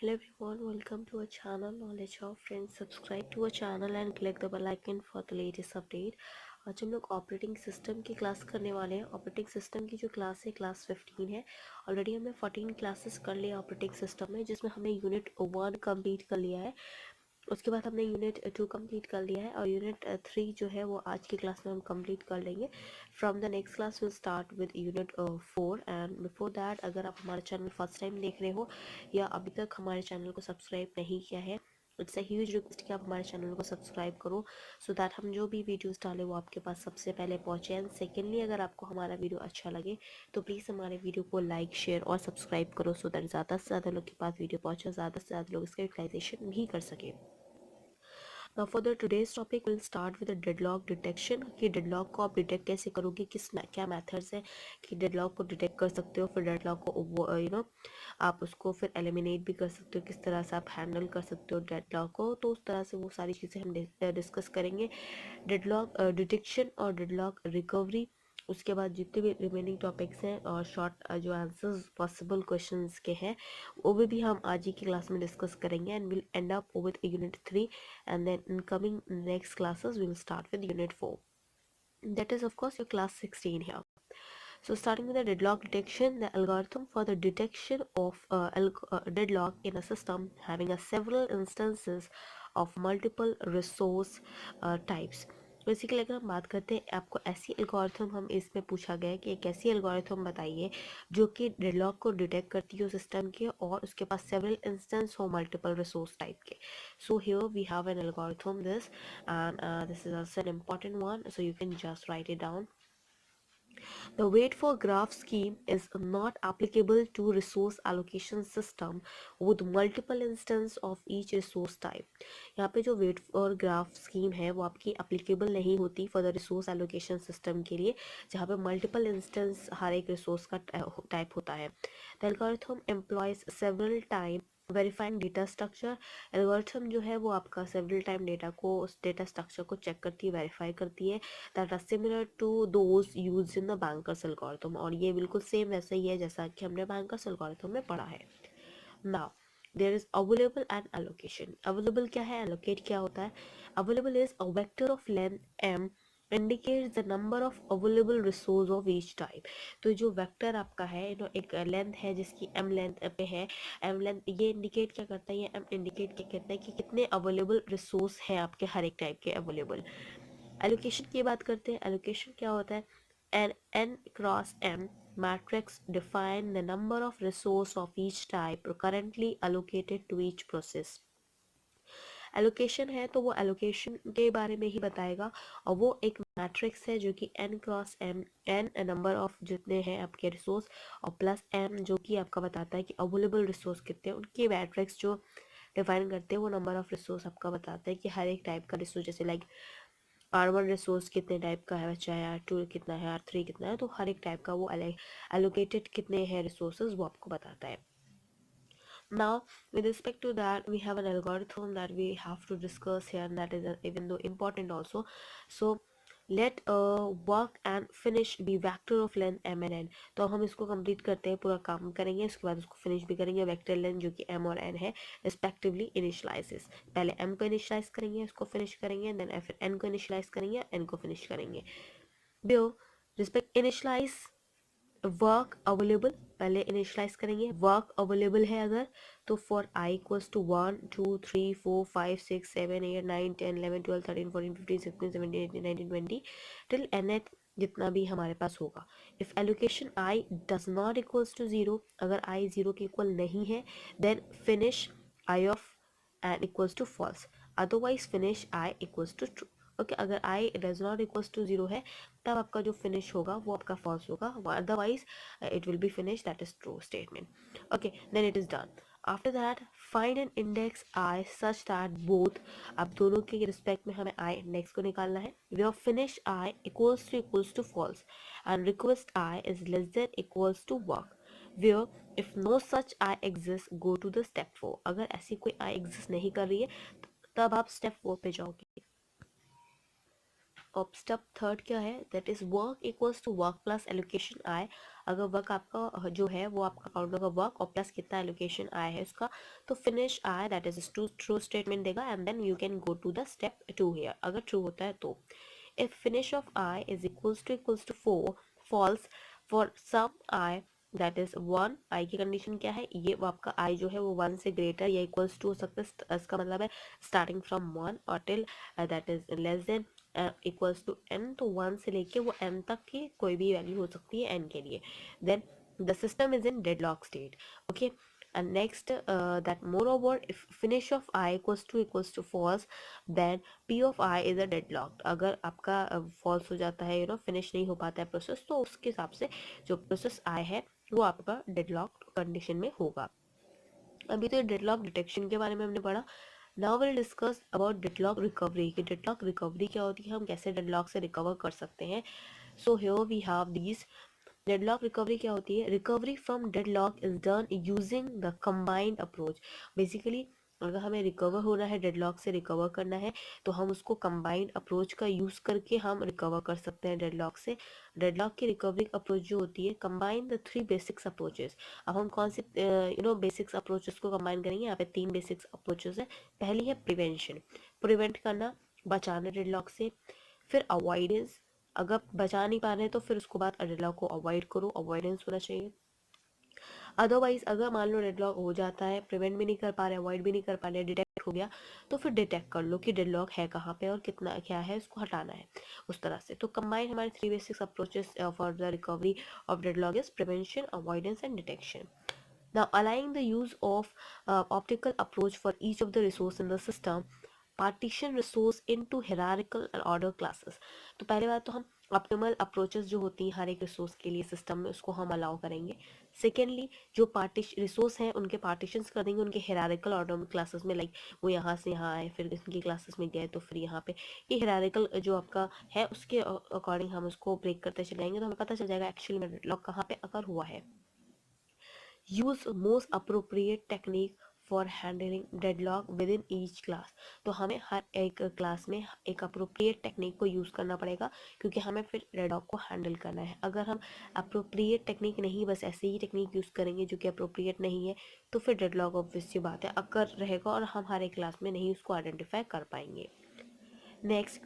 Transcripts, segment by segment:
Hello everyone, welcome to our channel Knowledge of Friends. Subscribe to our channel and click the bell icon for the latest update. आज हम लोग operating system की class करने वाले हैं. Operating system की जो क्लास है क्लास 15 है. ऑलरेडी हमने 14 क्लासेस कर लिए ऑपरेटिंग सिस्टम में, जिसमें हमने यूनिट 1 कंप्लीट कर लिया है. उसके बाद हमने यूनिट 2 कंप्लीट कर लिया है और यूनिट 3 जो है वो आज की क्लास में हम कंप्लीट कर लेंगे. From the next class will start with unit 4. And before that, अगर आप हमारे चैनल फर्स्ट टाइम देख रहे हो या अभी तक हमारे चैनल को सब्सक्राइब नहीं किया है, इट्स अ ह्यूज रिक्वेस्ट कि आप हमारे चैनल को सब्सक्राइब करो सो दैट हम जो भी वीडियोस डालें वो आपके पास सबसे पहले पहुँचे. एंड सेकेंडली, अगर आपको हमारा वीडियो अच्छा लगे तो प्लीज़ हमारे वीडियो को लाइक, शेयर और सब्सक्राइब करो सो दैट ज़्यादा से ज़्यादा लोग के पास वीडियो पहुँचे, ज़्यादा से ज़्यादा लोग इसका यूटिलाइजेशन भी कर सकें. Now for the today's topic we'll start with the deadlock detection. कि deadlock को आप डिटेक्ट कैसे करोगे, क्या मेथड्स है कि deadlock को डिटेक्ट कर सकते हो, फिर deadlock को आप उसको फिर एलिमिनेट भी कर सकते हो, किस तरह से आप हैंडल कर सकते हो डेडलॉक को. तो उस तरह से वो सारी चीज़ें हम डिस्कस करेंगे. डेडलॉक डिटेक्शन और डेडलॉक रिकवरी, उसके बाद जितने भी रिमेनिंग टॉपिक्स हैं और शॉर्ट जो आंसर्स पॉसिबल क्वेश्चंस के हैं वो भी हम आज ही की क्लास में डिस्कस करेंगे. And will and up with unit 3 and then in coming next classes we will start with unit 4, that is of course your class 16 here. So starting with the deadlock detection, the algorithm for the detection of deadlock in a system having a several instances of multiple resource types. Basically अगर हम बात करते हैं, आपको ऐसी algorithm हम इसमें पूछा गया है कि एक ऐसी एल्गोरिथम बताइए जो कि डेडलॉक को डिटेक्ट करती हो सिस्टम के और उसके पास सेवरल इंस्टेंस हो मल्टीपल रिसोर्स टाइप के. So here we have an algorithm this, and this is also an important one, so you can just write it down. The wait for graph scheme is not applicable to resource allocation system with multiple instance of each resource type. यहाँ पे जो wait for graph scheme है वो आपकी applicable नहीं होती for the resource allocation system के लिए, जहाँ पे multiple instance हर एक resource का type होता है. The algorithm employs several time verifying data structure. Algorithm जो है वो आपका सेवरल टाइम डेटा को, उस डेटा स्ट्रक्चर को चेक करती है, वेरीफाई करती है, that are similar to those used in the bankers algorithm. और ये बिल्कुल सेम वैसा ही है जैसा कि हमने बैंकर्स एल्गोरिथम में पढ़ा है. Now there is available and allocation. Available क्या है, एलोकेट क्या होता है. Available is a vector of length m indicates the number of available resource of each type. तो जो वेक्टर आपका है, एक लेंथ है जिसकी m लेंथ पे है. m लेंथ ये इंडिकेट क्या करता है, ये m इंडिकेट क्या करता है कि कितने अवेलेबल रिसोर्स हैं आपके हर एक टाइप के अवेलेबल. एलोकेशन की बात करते हैं. एलोकेशन क्या होता है, an n cross m matrix define the number of resource of each type currently allocated to each process. Allocation है तो वो एलोकेशन के बारे में ही बताएगा और वो एक मैट्रिक्स है जो कि n cross m, n number of जितने हैं आपके रिसोर्स और प्लस m जो कि आपका बताता है कि अवेलेबल रिसोर्स कितने हैं. उनके मैट्रिक्स जो डिफाइन करते हैं वो नंबर ऑफ रिसोर्स आपका बताता है कि हर एक टाइप का रिसोर्स, जैसे लाइक R1 रिसोर्स कितने टाइप का है, चाहे R2 कितना है, R3 कितना है, तो हर एक टाइप का वो एलोकेटेड कितने हैं रिसोर्सेज वो आपको बताता है. Now, with respect to that, we have an algorithm that we have to discuss here, and that is even though important also. So, let work and finish be vector of length m and n. तो हम इसको complete करते हैं, पूरा काम करेंगे, उसके बाद उसको फिनिश भी करेंगे. वेक्टर लेंथ जो कि m और n है रिस्पेक्टिवली इनिशियलाइजेस. पहले m को इनिशियलाइज करेंगे, उसको फिनिश करेंगे, देन फिर n को इनिशियलाइज करेंगे, n को फिनिश करेंगे. बियो रिस्पेक्ट इनिशियलाइज वर्क अवेलेबल, पहले इनिशियलाइज करेंगे. वर्क अवेलेबल है अगर तो for I equals to 1 2 3 4 5 6 7 8 9 10 11 12 13 14 15 16 17 18 19 20 till N जितना भी हमारे पास होगा. If allocation I does not equals to 0, अगर आई 0 के इक्वल नहीं है, then finish I of N equals to false, otherwise finish I equals to true. Okay, अगर I does not equals to 0 है तब आपका जो फिनिश होगा वो आपका फॉल्स होगा, otherwise it will be finish, that is true statement. Okay, then it is done. After that find an index I such that both, अब दोनों के रिस्पेक्ट में हमें आई इंडेक्स को निकालना है. Where finish I equals to false and request I is less than equals to work. Where if no such I exist go to the step 4. अगर ऐसी कोई आई एग्जिस्ट नहीं कर रही है तब आप स्टेप 4 पे जाओगे. अब स्टेप थर्ड क्या है, that is work equals to work plus allocation I. अगर वर्क आपका जो है वो आपका काउंट होगा वर्क और प्लस कितना एलोकेशन आया है उसका, तो फिनिश आया दैट इज ट्रू स्टेटमेंट देगा and then you can go to the step 2 here, अगर ट्रू होता है तो। If finish of I is equals to 4 false for some I that is 1, I की कंडीशन क्या है, ये वो आपका आई जो है वो 1 से ग्रेटर या इक्वल्स टू हो सकता है, इसका मतलब है स्टार्टिंग फ्रॉम 1 और till that is less than equals to n, तो 1 से लेके वो n तक की कोई भी वैल्यू हो सकती है n के लिए, then the system is in deadlock state. Okay, and next that moreover if finish of I equals to false, then p of I is a deadlocked. अगर आपका false हो जाता है finish नहीं हो पाता है प्रोसेस, तो उसके हिसाब से जो प्रोसेस I है वो आपका deadlocked कंडीशन में होगा। अभी तो डेडलॉक डिटेक्शन के बारे में हमने पढ़ा। Now will discuss about deadlock recovery कि डेडलॉक रिकवरी क्या होती है, हम कैसे डेडलॉक से रिकवर कर सकते हैं। So here we have these. Deadlock recovery क्या होती है, recovery from deadlock is done using the combined approach. Basically अगर हमें रिकवर होना है, डेडलॉक से रिकवर करना है, तो हम उसको कंबाइंड अप्रोच का यूज़ करके हम रिकवर कर सकते हैं डेडलॉक से। डेडलॉक की रिकवरी अप्रोच जो होती है, कंबाइन द 3 बेसिक्स अप्रोचेस। अब हम कौन से बेसिक्स अप्रोचेस को कंबाइन करेंगे, यहाँ पे 3 बेसिक्स अप्रोचेस है। पहली है प्रिवेंशन, प्रिवेंट करना, बचाना डेडलॉक से। फिर अवॉइडेंस, अगर बचा नहीं पा रहे हैं तो फिर उसको बाद डेडलॉक को अवॉइड करो, अवॉइडेंस होना चाहिए। अदरवाइज अगर मान लो डेडलॉक हो जाता है, प्रिवेंट भी नहीं कर पा रहे, अवॉइड भी नहीं कर पा रहे, डिटेक्ट हो गया, तो फिर डिटेक्ट कर लो कि डेडलॉक है कहाँ पे और कितना क्या है, उसको हटाना है उस तरह से। तो कंबाइन हमारे 3 basics approaches for the recovery of deadlock is prevention, avoidance and detection. Now, allowing the use of optical approach for each of the resource in the system, partition resource into hierarchical and order classes. तो पहले बात तो हम optimal approaches जो होती हैं हर एक resource के लिए सिस्टम में, उसको हम अलाउ करेंगे। सेकेंडली जो रिसोर्स हैं उनके पार्टीशंस कर देंगे उनके हिरारिकल ऑर्डर में क्लासेस में, लाइक वो यहाँ से यहाँ आए फिर इनकी क्लासेस में गए तो फिर यहाँ पे ये हिरारिकल जो आपका है उसके अकॉर्डिंग हम उसको ब्रेक करते चले जाएंगे, तो हमें पता चल जाएगा एक्चुअली में डेडलॉक कहाँ पे अगर हुआ है। Use most appropriate technique for handling deadlock with in each class. तो हमें हर एक क्लास में एक अप्रोप्रिएट टेक्निक को यूज़ करना पड़ेगा, क्योंकि हमें फिर डेडलॉक को हैंडल करना है। अगर हम अप्रोप्रिएट टेक्निक नहीं, बस ऐसे ही टेक्निक यूज़ करेंगे जो कि अप्रोप्रिएट नहीं है, तो फिर डेडलॉक ऑब्वियस सी बात है अकर रहेगा और हम हर एक क्लास में नहीं उसको आइडेंटिफाई कर पाएंगे। Next,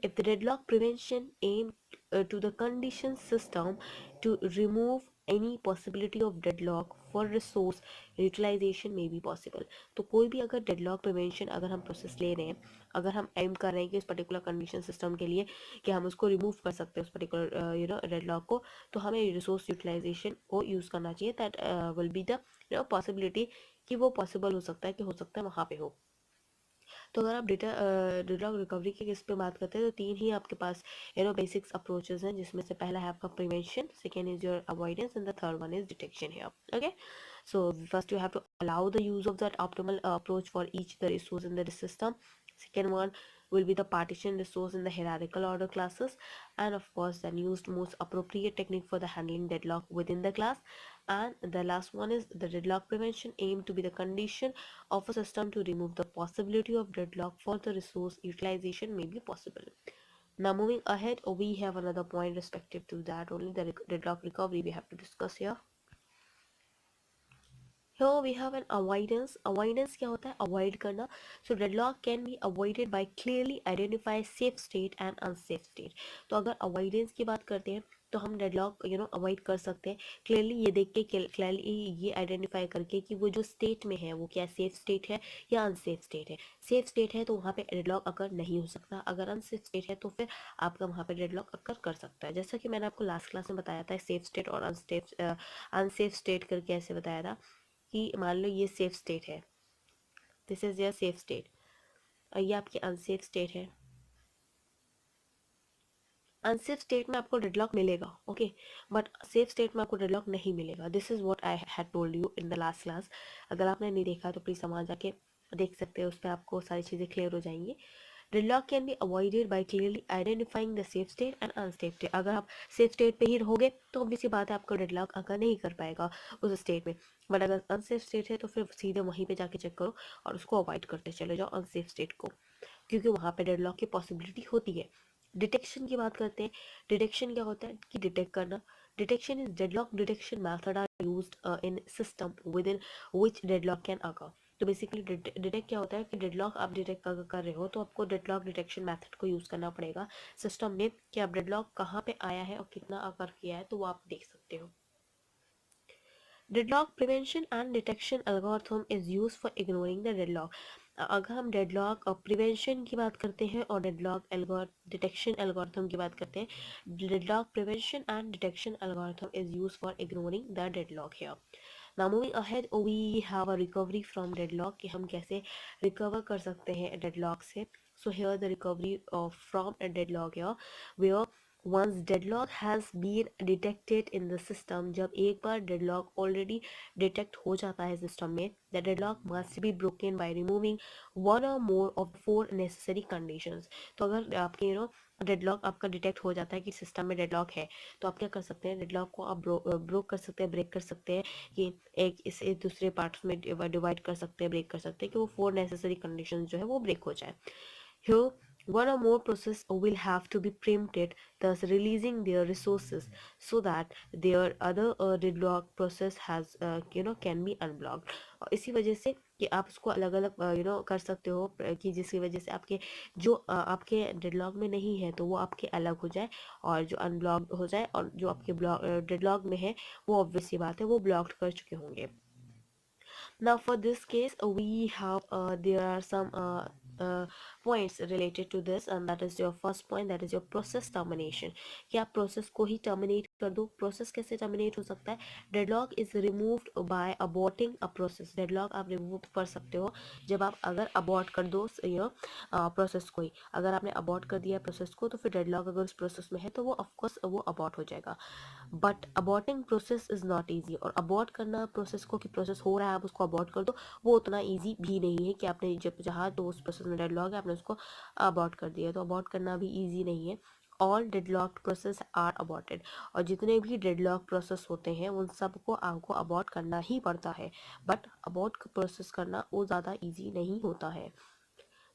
if the deadlock prevention aim to the condition system to remove any possibility of deadlock for resource utilization may be possible. तो कोई भी अगर deadlock prevention अगर हम प्रोसेस ले रहे हैं, अगर हम एम कर रहे हैं कि उस पर्टिकुलर कंडीशन सिस्टम के लिए कि हम उसको रिमूव कर सकते हैं उस पर्टिकुलर डेडलॉक को, तो हमें रिसोर्स यूटिलाइजेशन को यूज़ करना चाहिए। That will be the possibility कि वो पॉसिबल हो सकता है कि हो सकता है वहाँ पे हो। तो अगर आप डेडलॉक रिकवरी की किस पे बात करते हैं, तो 3 ही आपके पास बेसिक्स अप्रोचेस हैं, जिसमें से पहला है आपका prevention, second is your avoidance and the third one is detection है। Okay, so first you have to allow the use of that optimal approach for each the resource in the system. Second one will be the partition resource in the hierarchical order classes, and of course then used most appropriate technique for the handling deadlock within the class. And the last one is the deadlock prevention aim to be the condition of a system to remove the possibility of deadlock for the resource utilization may be possible. Now moving ahead, we have another point respective to that only, the deadlock recovery we have to discuss here. Here we have an avoidance. Avoidance क्या होता है, avoid करना। So deadlock can be avoided by clearly identify safe state and unsafe state. तो अगर avoidance की बात करते हैं तो हम डेडलॉक अवॉइड कर सकते हैं क्लियरली ये देख के, क्लियरली ये आइडेंटिफाई करके कि वो जो स्टेट में है वो क्या सेफ स्टेट है या अनसेफ स्टेट है। सेफ स्टेट है तो वहाँ पे डेडलॉक अकर नहीं हो सकता, अगर अनसेफ स्टेट है तो फिर आपका वहाँ पे डेडलॉक अकर कर सकता है। जैसा कि मैंने आपको लास्ट क्लास में बताया था, सेफ स्टेट और अनसेफ स्टेट करके ऐसे बताया था कि मान लो ये सेफ स्टेट है, this is your safe state, और ये आपकी अनसेफ स्टेट है। अनसेफ स्टेट में आपको डेडलॉक मिलेगा, ओके, बट सेफ स्टेट में आपको डेडलॉक नहीं मिलेगा। This is what I had told you in the last class. अगर आपने नहीं देखा तो प्लीज़ वहाँ जाके देख सकते हो, उस पर आपको सारी चीज़ें क्लियर हो जाएंगी। Deadlock can be avoided by clearly identifying the safe state and unsafe state. अगर आप सेफ स्टेट पे ही रहोगे तो ऑब्वियसली बात है आपको डेडलॉक अगर नहीं कर पाएगा उस स्टेट में, बट अगर अनसेफ स्टेट है तो फिर सीधे वहीं पे जाके चेक करो और उसको अवॉइड करते चले जाओ अनसेफ स्टेट को, क्योंकि वहाँ पे डेडलॉक की पॉसिबिलिटी होती है। डिटेक्शन की बात करते हैं। डिटेक्शन क्या होता है कि डिटेक्ट करना। Detection is deadlock detection method are used in system within which deadlock can occur. तो बेसिकली डिटेक्ट क्या होता है कि डेडलॉक आप डिटेक्ट कर रहे हो तो आपको डेडलॉक डिटेक्शन मेथड को यूज़ करना पड़ेगा सिस्टम में कि आप डेडलॉक कहाँ पे आया है और कितना अकर किया है, तो वो आप देख सकते हो. Deadlock prevention and detection algorithm is use for ignoring the deadlock. अगर हम डेडलॉक प्रिवेंशन की बात करते हैं और डेडलॉक डिटेक्शन एल्गोरिथम की बात करते हैं, deadlock prevention and detection algorithm is use for ignoring the deadlock here. Now moving ahead we have a recovery from deadlock कि हम कैसे रिकवर कर सकते हैं डेडलॉक से. So here the recovery from a deadlock here where once deadlock has been detected in the system, जब एक बार deadlock already detect हो जाता है system में, the deadlock must be broken by removing one or more of the four necessary conditions. तो अगर आपके deadlock आपका डिटेक्ट हो जाता है कि सिस्टम में डेडलॉक है, तो आप क्या कर सकते हैं, डेडलॉक को आप ब्रोक कर सकते हैं, ब्रेक कर सकते हैं कि एक इसे दूसरे पार्ट्स में डिवाइड कर सकते हैं, ब्रेक कर सकते हैं कि वो फोर नेसेसरी कंडीशन जो है वो ब्रेक हो जाए. Here, one or more process will have to be preempted, thus releasing their resources so that their other deadlock process has can be unblocked. और इसी वजह से कि आप उसको अलग अलग कर सकते हो कि जिसकी वजह से आपके जो आपके डेडलॉक में नहीं है तो वो आपके अलग हो जाए और जो अनब्लॉक हो जाए, और जो आपके डेडलॉक में है वो ऑब्वियस सी बात है वो ब्लॉक्ड कर चुके होंगे. Now for this case we have there are some points related to this, and that is your first point, that is your process termination. कि आप प्रोसेस को ही टर्मिनेट कर दो. प्रोसेस कैसे टर्मिनेट हो सकता है? Deadlock is removed by aborting a process. Deadlock आप रिमूव कर सकते हो जब आप अगर अबॉर्ट कर दो प्रोसेस को ही. अगर आपने अबॉर्ट कर दिया प्रोसेस को तो फिर डेडलॉक अगर उस प्रोसेस में है तो वो ऑफकोर्स वो अबॉर्ट हो जाएगा. But aborting process is not easy. और अबॉर्ट करना प्रोसेस को कि प्रोसेस हो रहा है आप उसको अबॉर्ट कर दो, वो उतना ईजी भी नहीं है कि आपने जब चाहा तो उस प्रोसेस में डेडलॉक है आपने उसको अबॉर्ट कर दिया. तो अबॉर्ट करना भी ईजी नहीं है. All deadlocked process are aborted. और जितने भी डेडलॉक प्रोसेस होते हैं उन सबको आपको अबॉर्ट करना ही पड़ता है. बट अबॉर्ट प्रोसेस करना वो ज़्यादा ईजी नहीं होता है.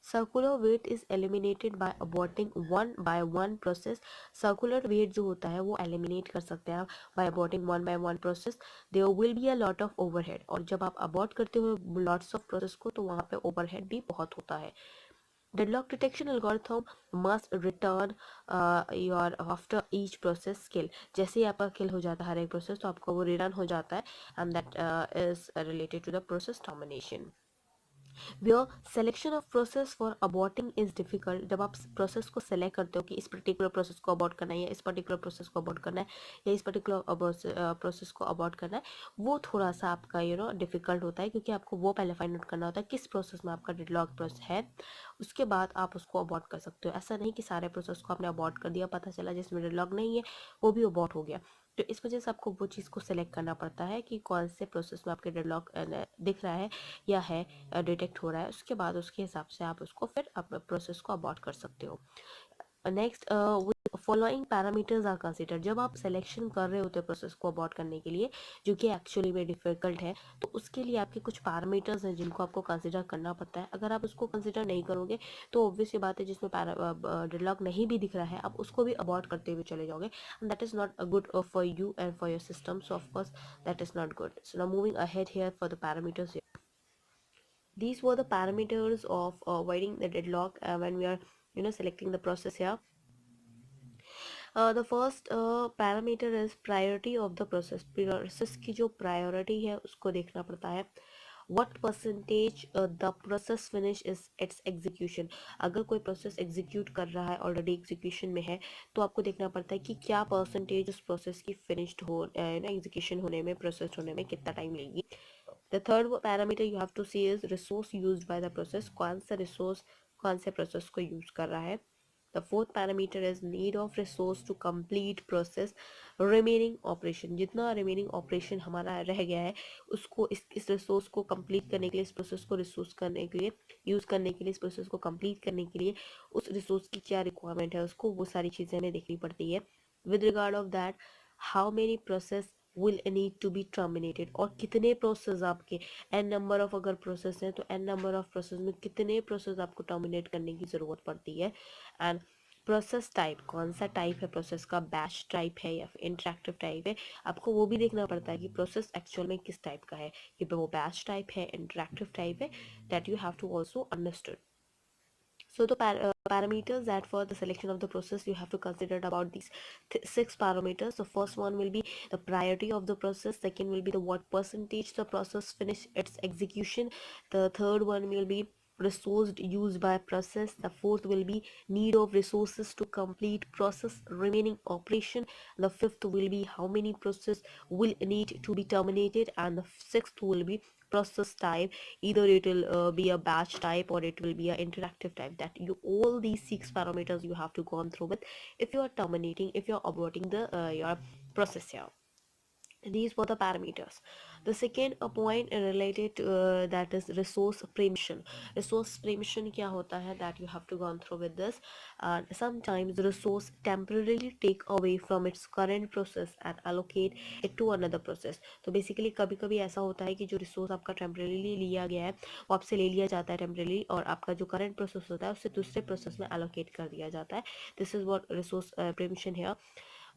Circular wait is eliminated by aborting one by one process. Circular wait जो होता है वो एलिमिनेट कर सकते हैं आप by aborting one by one process. There will be a lot of overhead. और जब आप अबॉर्ट करते हो लॉट्स ऑफ प्रोसेस को तो वहाँ पे ओवरहेड भी बहुत होता है. Deadlock detection algorithm must return your after each process kill. जैसे ही आपका किल हो जाता है हर एक प्रोसेस तो आपको वो रिटर्न हो जाता है, and that is related to the process termination. Where selection of process for aborting is difficult. जब आप प्रोसेस को सेलेक्ट करते हो कि इस पर्टिकुलर प्रोसेस को अबॉर्ट करना है या इस पर्टिकुलर प्रोसेस को अबॉर्ट करना है या इस पर्टिकुलर प्रोसेस को अबॉर्ट करना है, वो थोड़ा सा आपका डिफिकल्ट होता है क्योंकि आपको वो पहले फाइंड आउट करना होता है किस प्रोसेस में आपका डेडलॉक प्रोसेस है, उसके बाद आप उसको अबॉर्ट कर सकते हो. ऐसा नहीं कि सारे प्रोसेस को आपने अबॉर्ट कर दिया, पता चला जिसमें डेडलॉक नहीं है वो भी अबॉर्ट हो गया. तो इस वजह से आपको वो चीज़ को सेलेक्ट करना पड़ता है कि कौन से प्रोसेस में आपके डेडलॉक दिख रहा है या है डिटेक्ट हो रहा है. उसके बाद उसके हिसाब से आप उसको फिर आप प्रोसेस को अबॉर्ट कर सकते हो. Next following parameters are consider. जब आप सिलेक्शन कर रहे होते हैं प्रोसेस को अबॉर्ट करने के लिए जो कि एक्चुअली में डिफिकल्ट है, तो उसके लिए आपके कुछ पैरामीटर्स हैं जिनको आपको कंसिडर करना पड़ता है. अगर आप उसको कंसिडर नहीं करोगे तो ऑब्वियस ये बात है जिसमें डेडलॉक नहीं भी दिख रहा है आप उसको भी अबॉर्ट करते हुए चले जाओगे, and that is not good for you and for your system. So of course that is not good. So now moving ahead here for the parameters. These were the parameters of avoiding the deadlock when we are selecting the process here. The first parameter is priority of the process. Process की जो priority है उसको देखना पड़ता है. What percentage the process finish is its execution. अगर कोई process execute कर रहा है already execution में है तो आपको देखना पड़ता है कि क्या percentage उस process की finished हो execution होने में, process होने में कितना time लेगी. The third parameter you have to see is resource used by the process. कौन सा resource कौन से process को use कर रहा है. The fourth parameter is need of resource to complete process remaining operation. जितना remaining operation हमारा रह गया है उसको इस resource को complete करने के लिए, इस process को resource करने के लिए, use करने के लिए, इस process को complete करने के लिए उस resource की क्या requirement है उसको, वो सारी चीज़ें हमें देखनी पड़ती है. With regard of that, how many process will need to be terminated. और कितने प्रोसेस आपके n नंबर ऑफ अगर प्रोसेस हैं तो n नंबर ऑफ प्रोसेस में कितने प्रोसेस आपको टर्मिनेट करने की ज़रूरत पड़ती है. एंड प्रोसेस टाइप, कौन सा टाइप है प्रोसेस का, बैच टाइप है या फिर इंटरेक्टिव टाइप है, आपको वो भी देखना पड़ता है कि प्रोसेस एक्चुअल में किस टाइप का है, कि वो बैच टाइप है, इंटरेक्टिव टाइप है, that you have to also understood. So the parameters that for the selection of the process you have to consider about these six parameters. The first one will be the priority of the process. Second will be the what percentage the process finish its execution. The third one will be resource used by process. The fourth will be need of resources to complete process remaining operation. The fifth will be how many process will need to be terminated, and the sixth will be process type. Either it will be a batch type or it will be an interactive type. That you, all these six parameters you have to go on through with if you are terminating, if you are aborting the your process here. These were the parameters. The second point related to, that is resource preemption. Resource preemption क्या होता है, that you have to go through with this. Sometimes resource temporarily take away from its current process and allocate it to another process. तो basically कभी कभी ऐसा होता है कि जो resource आपका temporarily लिया गया है वो आपसे ले लिया जाता है temporarily, और आपका जो current process होता है उससे दूसरे process में allocate कर दिया जाता है. This is what resource preemption here.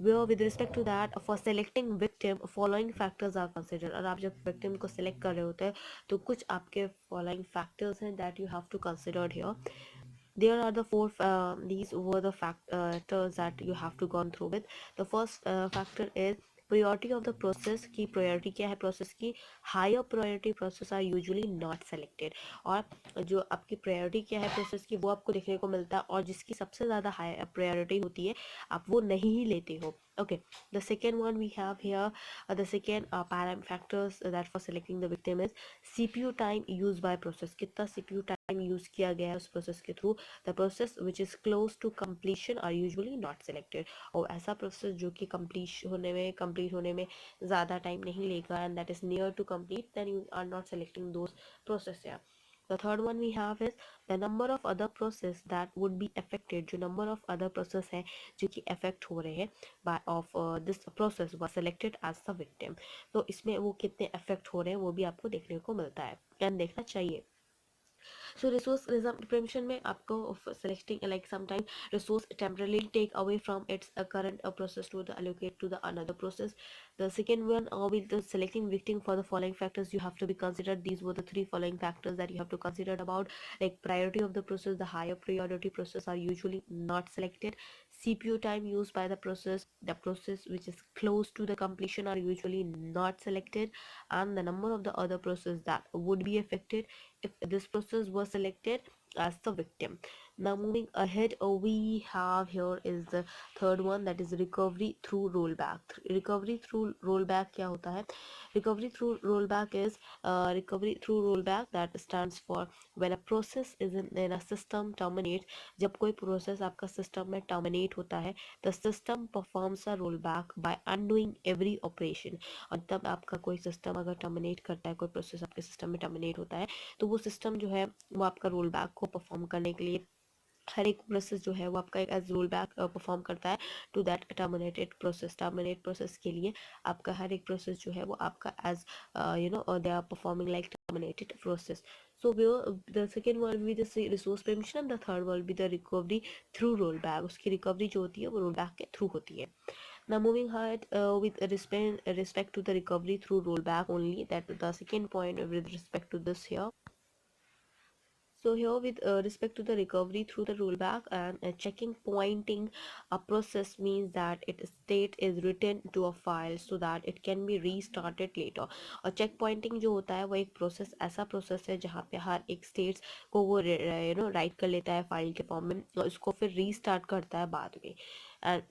Where with respect to that, for selecting victim following factors are considered. और आप जब victim को select कर रहे होते हैं तो कुछ आपके following factors हैं that you have to consider here. There are the four these were the factors that you have to go through with. The first factor is priority of the process. की priority क्या है process की, higher priority process are usually not selected. और जो आपकी priority क्या है process की वो आपको देखने को मिलता है, और जिसकी सबसे ज़्यादा high priority होती है आप वो नहीं ही लेते हो. Okay, the second one we have here, the second param factors that for selecting the victim is CPU time used by process. कितना CPU time use किया गया है उस process के through. The process which is close to completion are usually not selected. और ऐसा process जो कि complete होने में ज़्यादा time नहीं लेगा and that is near to complete, then you are not selecting those process. Yeah. The third one we have is the number of other process that would be affected. जो number of other process है जो कि affect हो रहे हैं by of this process was selected as the victim. तो इसमें वो कितने affect हो रहे हैं वो भी आपको देखने को मिलता है and देखना चाहिए. So resource preemption में आपको selecting like sometime resource temporarily take away from its current process to the allocate to the another process. The second one with the selecting victim for the following factors you have to be considered. These were the three following factors that you have to consider about, like priority of the process. The higher priority process are usually not selected. CPU time used by the process which is close to the completion are usually not selected, and the number of the other process that would be affected if this process was selected as the victim. Now moving ahead, we have here is the third one, that is recovery through rollback. Recovery through rollback क्या होता है? Recovery through rollback is recovery through rollback that stands for when a process is in a system terminates. जब कोई process आपका system में terminate होता है, the system performs a rollback by undoing every operation. और तब आपका कोई system अगर terminate करता है, कोई process आपके system में terminate होता है, तो वो सिस्टम जो है वो आपका रोल बैक को परफॉर्म करने के लिए हर एक प्रोसेस जो है वो आपका एक एज रोल बैक परफॉर्म करता है to that terminated process. Terminate process के लिए आपका हर एक प्रोसेस जो है वो आपका as they are performing like terminated process. So the second one will be the resource preemption and the third one will be the recovery through rollback. उसकी recovery जो होती है वो rollback के through होती है. Now moving ahead with respect to the recovery through rollback only, that the second point with respect to this here. So here with respect to the recovery through the rollback and checking pointing a process means that its state is written to a file so that it can be restarted later. और check pointing जो होता है वो एक process ऐसा process है जहाँ पे हर एक states को वो write कर लेता है file के form में और उसको फिर restart करता है बाद में. And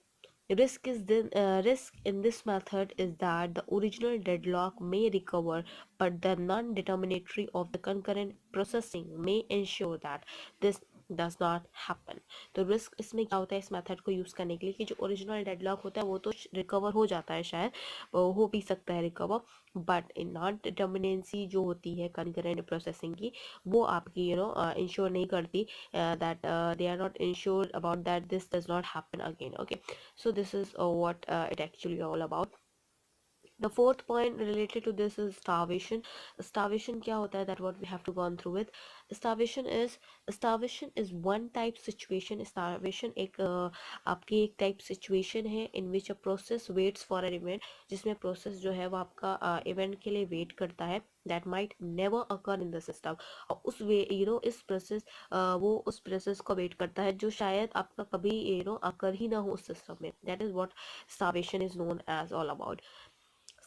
risk in this method is that the original deadlock may recover, but the non-determinatory of the concurrent processing may ensure that this does not happen. तो रिस्क इसमें क्या होता है इस मेथड को यूज़ करने के लिए कि जो ओरिजिनल डेडलॉक होता है वो तो रिकवर हो जाता है, शायद हो भी सकता है रिकवर, बट नॉन डिटर्मिनेंसी जो होती है कंकरेंट प्रोसेसिंग की वो आपकी इंश्योर नहीं करती that they are not ensured about that this does not happen again. Okay, so this is what it actually all about. The fourth point related to this is starvation. Starvation क्या होता है, that what we have to gone through with. Starvation is one type situation. Starvation एक आपकी एक type situation है in which a process waits for an event, जिसमें process जो है वो आपका event के लिए wait करता है, that might never occur in the system. और उस वे इस process वो उस process को wait करता है जो शायद आपका कभी occur ही ना हो उस system में. That is what starvation is known as all about.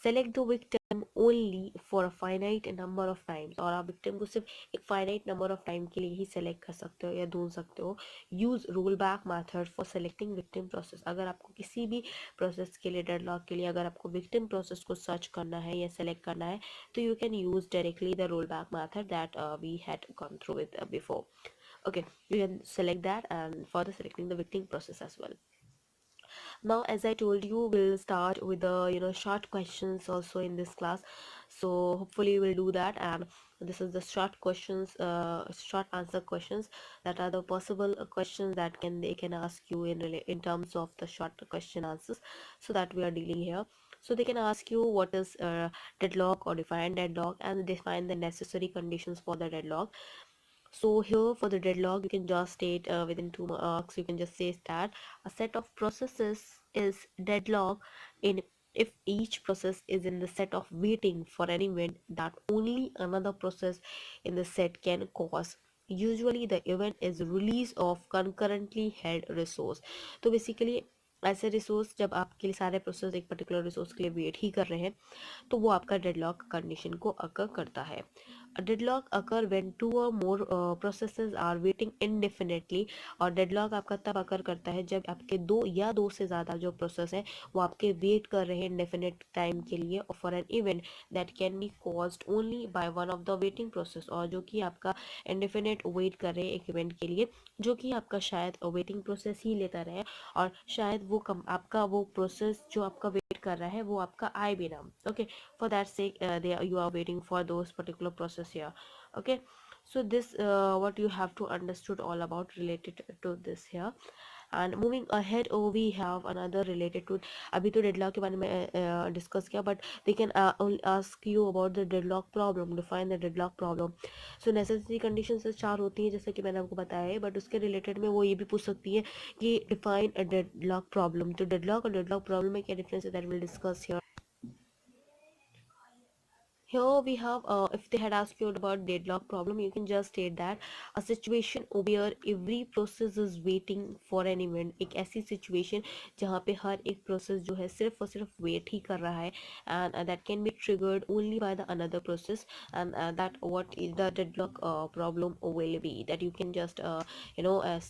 Select the victim only for a finite number of times, और आप victim को सिर्फ एक finite number of time के लिए ही select कर सकते हो या ढूंढ सकते हो. Use rollback method for selecting victim process. अगर आपको किसी भी process के लिए deadlock के लिए अगर आपको victim process को search करना है या select करना है तो you can use directly the rollback method that we had gone through with before. Okay, you can select that and further selecting the victim process as well. Now, as I told you, we'll start with the short questions also in this class, so hopefully we'll do that. And this is the short questions, short answer questions, that are the possible questions that they can ask you in terms of the short question answers, so that we are dealing here. So they can ask you what is deadlock, or define deadlock, and define the necessary conditions for the deadlock. So here for the deadlock, you can just state within 2 marks, you can just say that a set of processes is deadlock in if each process is in the set of waiting for an event that only another process in the set can cause. Usually the event is release of concurrently held resource. तो basically ऐसे resource जब आपके लिए सारे process एक particular resource के लिए wait ही कर रहे हैं तो वो आपका डेडलॉक कंडीशन को अकर करता है. A deadlock occur when two or more processes are waiting indefinitely. और डेडलॉक आपका तब अकर करता है जब आपके दो से ज़्यादा जो प्रोसेस है वो आपके वेट कर रहे हैं indefinite टाइम के लिए और for an event that can be caused only by one of the waiting process, और जो कि आपका indefinite वेट कर रहे हैं एक इवेंट के लिए जो कि आपका शायद वेटिंग प्रोसेस ही लेता रहे और शायद वो आपका वो प्रोसेस जो आपका वेट कर रहा है वो आपका आए भी ना. Okay, for that sake you are waiting for those particular process here. Okay, so this what you have to understood all about related to this here. And moving ahead, we have another related to, अभी तो deadlock के बारे में discuss किया, but they can ask you about the deadlock problem. Define the deadlock problem. So necessary conditions से 4 होती हैं जैसे कि मैंने आपको बताया है, but उसके related में वो ये भी पूछ सकती है कि define a deadlock problem. तो deadlock और deadlock problem में क्या difference है, that we'll discuss here. Here we have, if they had asked you about deadlock problem, you can just state that a situation where every process is waiting for an event. एक ऐसी situation जहाँ पे हर एक process जो है सिर्फ और सिर्फ wait ही कर रहा है, and that can be triggered only by the another process, and that what is the deadlock problem will be, that you can just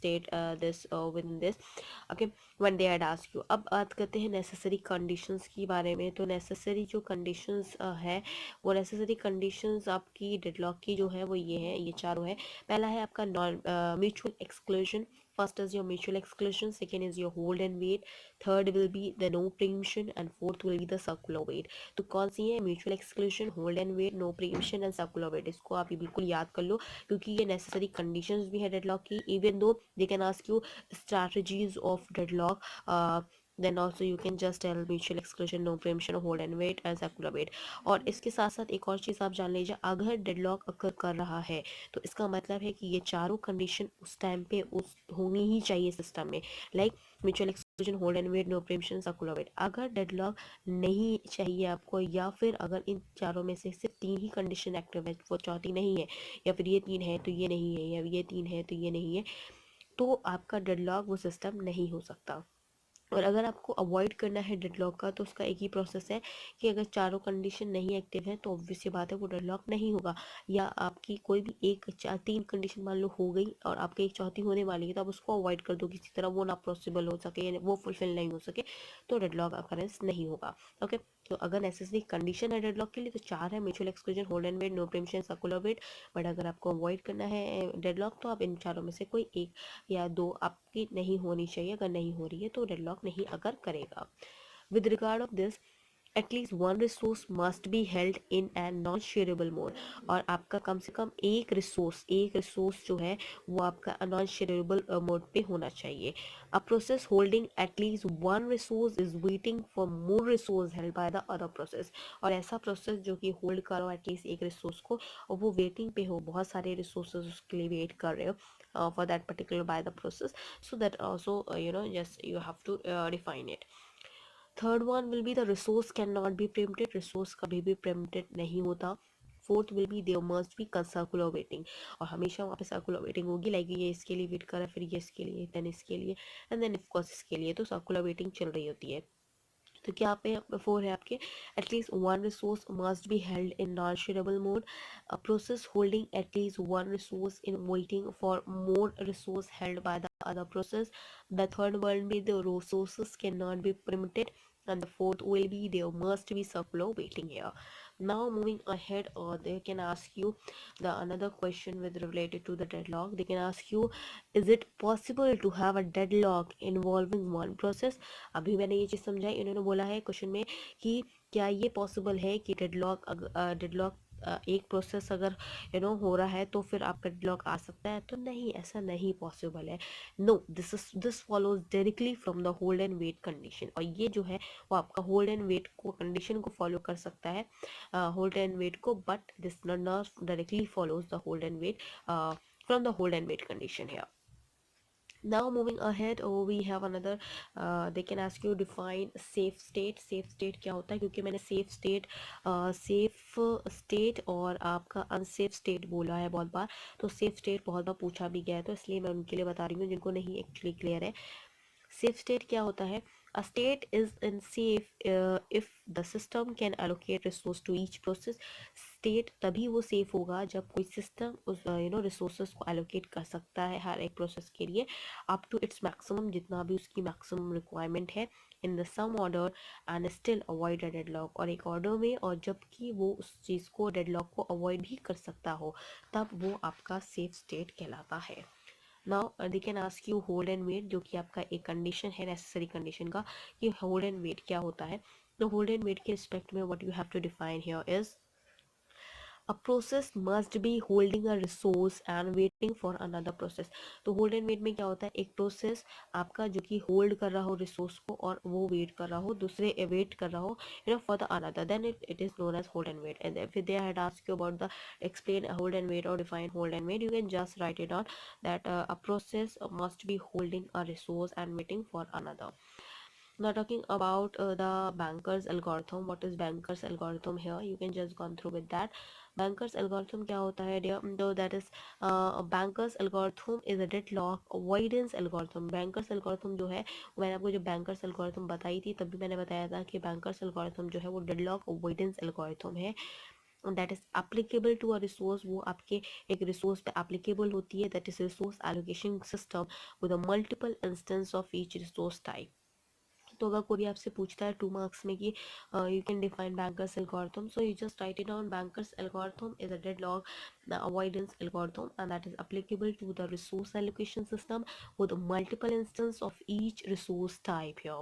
state this within this. Okay, when they had asked you. अब बात करते हैं necessary conditions की बारे में. तो necessary जो conditions है वो नेसेसरी कंडीशंस आपकी डेडलॉक की जो है वो ये है, ये चारों है. पहला है आपका non mutual exclusion. First is your mutual exclusion, second is your hold and wait, third will be the no preemption and fourth will be the circular wait. तो कौन सी है? Mutual exclusion, hold and wait, no preemption and circular wait. इसको आप बिल्कुल याद कर लो क्योंकि ये नेसेसरी कंडीशंस भी है डेडलॉक की. Even though they can ask you strategies of deadlock, then also you can just tell mutual exclusion, no preemption, hold and wait and circular wait. और इसके साथ साथ एक और चीज़ आप जान लीजिए, अगर डेडलॉक अकर कर रहा है तो इसका मतलब है कि ये चारों कंडीशन उस टाइम पे उस होनी ही चाहिए सिस्टम में. Like mutual exclusion, hold and wait, no preemption, circular wait. अगर डेडलॉक नहीं चाहिए आपको, या फिर अगर इन चारों में से सिर्फ 3 ही कंडीशन एक्टिव है, वो चौथी नहीं है, या फिर ये 3 है तो ये नहीं है, या ये 3 है तो ये नहीं है, तो आपका डेडलॉक वो सिस्टम नहीं हो सकता. और अगर आपको अवॉइड करना है डेडलॉक का तो उसका एक ही प्रोसेस है कि अगर चारों कंडीशन नहीं एक्टिव है तो ऑब्वियस सी बात है वो डेडलॉक नहीं होगा. या आपकी कोई भी एक 3 कंडीशन मान लो हो गई और आपकी एक चौथी होने वाली है तो आप उसको अवॉइड कर दो किसी तरह, वो ना पॉसिबल हो सके या वो फुलफिल नहीं हो सके, तो डेडलॉक अकरेंस नहीं होगा. ओके, तो अगर नेसेसरी कंडीशन है डेडलॉक के लिए तो 4 है: mutual exclusion, hold and wait, no preemption, circular wait. But अगर आपको अवॉइड करना है डेडलॉक तो आप इन चारों में से कोई एक या 2 आपकी नहीं होनी चाहिए. अगर नहीं हो रही है तो डेडलॉक नहीं अगर करेगा. With regard of this, at least one resource must be held in and non shareable mode, और आपका कम से कम एक रिसोर्स जो है वो आपका नॉन शेयरेबल मोड पे होना चाहिए. A process holding at least one resource is waiting for more resource held by the other process. और ऐसा प्रोसेस जो कि होल्ड करो एटलीस्ट एक रिसोर्स को और वो वेटिंग पे हो, बहुत सारे रिसोर्सेज उसके लिए वेट कर रहे हो for that particular by the process. So that also just you have to define it. Third one will be the resource can not be preempted. Resource कभी भी प्रिम्प्टेड नहीं होता. Fourth will be there must be circular waiting, और हमेशा वहाँ पे circular waiting होगी. Like ये इसके लिए वेट कर रहा है, फिर ये इसके लिए, देन इसके लिए, एंड देन ऑफ कोर्स इसके लिए. तो सर्कुलर वेटिंग चल रही होती है. तो क्या पे फोर है आपके, at least one resource must be held in non shareable mode. A process holding at least one resource in waiting for more resource held by the other process. The third will be the resources cannot be permitted, and the fourth will be there must be circular waiting here. Now moving ahead, they can ask you the another question with related to the deadlock. They can ask you, is it possible to have a deadlock involving one process? अभी मैंने ये चीज़ समझाई. इन्होंने बोला है question में कि क्या ये पॉसिबल है कि डेडलॉक एक प्रोसेस अगर हो रहा है तो फिर आपका डेडलॉक आ सकता है. तो नहीं, ऐसा नहीं पॉसिबल है. No, this follows directly from the hold and wait condition. और ये जो है वो आपका होल्ड एंड वेट को कंडीशन को फॉलो कर सकता है, होल्ड एंड वेट को, but this not directly follows the hold and wait from the hold and wait condition here. Now moving ahead, we have another, they can ask you define safe state. safe state क्या होता है, क्योंकि मैंने safe state और आपका unsafe state बोला है बहुत बार, तो सेफ स्टेट बहुत बार पूछा भी गया है, तो इसलिए मैं उनके लिए बता रही हूँ जिनको नहीं एक्चुअली क्लियर है. सेफ स्टेट क्या होता है, a state is in safe if the system can allocate resource to each process. State तभी वो सेफ होगा जब कोई सिस्टम उस रिसोर्सेज को एलोकेट कर सकता है हर एक प्रोसेस के लिए अप टू इट्स मैक्सिमम, जितना भी उसकी मैक्सिमम रिक्वायरमेंट है, in the same order, and still avoid a deadlock. और एक ऑर्डर में, और जबकि वो उस चीज़ को डेडलॉक को अवॉइड भी कर सकता हो, तब वो आपका सेफ स्टेट कहलाता है. Now they can ask you hold and wait, जो कि आपका एक कंडीशन है नेसेसरी कंडीशन का, कि होल्ड एंड वेट क्या होता है. तो होल्ड एंड वेट के रिस्पेक्ट में what you have to define here is, a process must be holding a resource and waiting for another process. तो hold and wait में क्या होता है, एक प्रोसेस आपका जो कि होल्ड कर रहा हो रिसोर्स को और वो वेट कर रहा हो, दूसरे वेट कर रहा हो for the another, then it is known as hold and wait. And if they had asked you about the explain hold and wait or define hold and wait, you can just write it down that a process must be holding a resource and waiting for another. Now talking about the banker's algorithm. What is banker's algorithm here? You can just gone through with that. Banker's algorithm क्या होता है dear? So that is banker's algorithm is a deadlock avoidance algorithm. Banker's algorithm जो है, मैंने आपको जो banker's algorithm बताई थी तभी मैंने बताया था कि banker's algorithm जो है वो deadlock avoidance algorithm है. That is applicable to a resource. वो आपके एक रिसोर्स पे applicable होती है. That is resource allocation system with a multiple instance of each resource type. तो अगर कोई आपसे पूछता है 2 मार्क्स में कि you can define bankers algorithm, so you just write it down. Bankers algorithm is a deadlock avoidance algorithm, and that is applicable to the resource allocation system with multiple instance of each resource type here.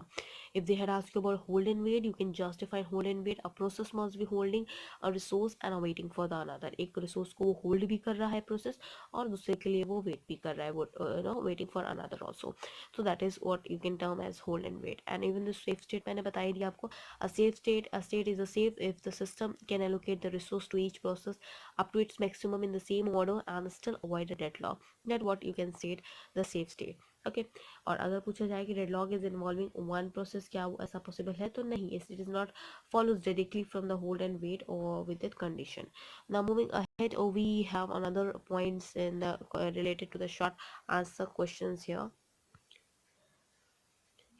If they had asked you about hold and wait, you can just define hold and wait. A process must be holding a resource and waiting for the another. एक resource को वो hold भी कर रहा है process, और दूसरे के लिए वो वेट भी कर रहा है, वो waiting for another also. So that is what you can term as hold and wait. And even the safe state मैंने बताई दिया आपको. A state is a safe if the system can allocate the resource to each process up to its maximum in the same order and still avoid a deadlock. That what you can state the safe state. Okay. और अगर पूछा जाए कि deadlock is involving one process, क्या वो ऐसा possible है, तो नहीं, it is not follows directly from the hold and wait or with that condition. Now moving ahead, we have another points in the related to the short answer questions here.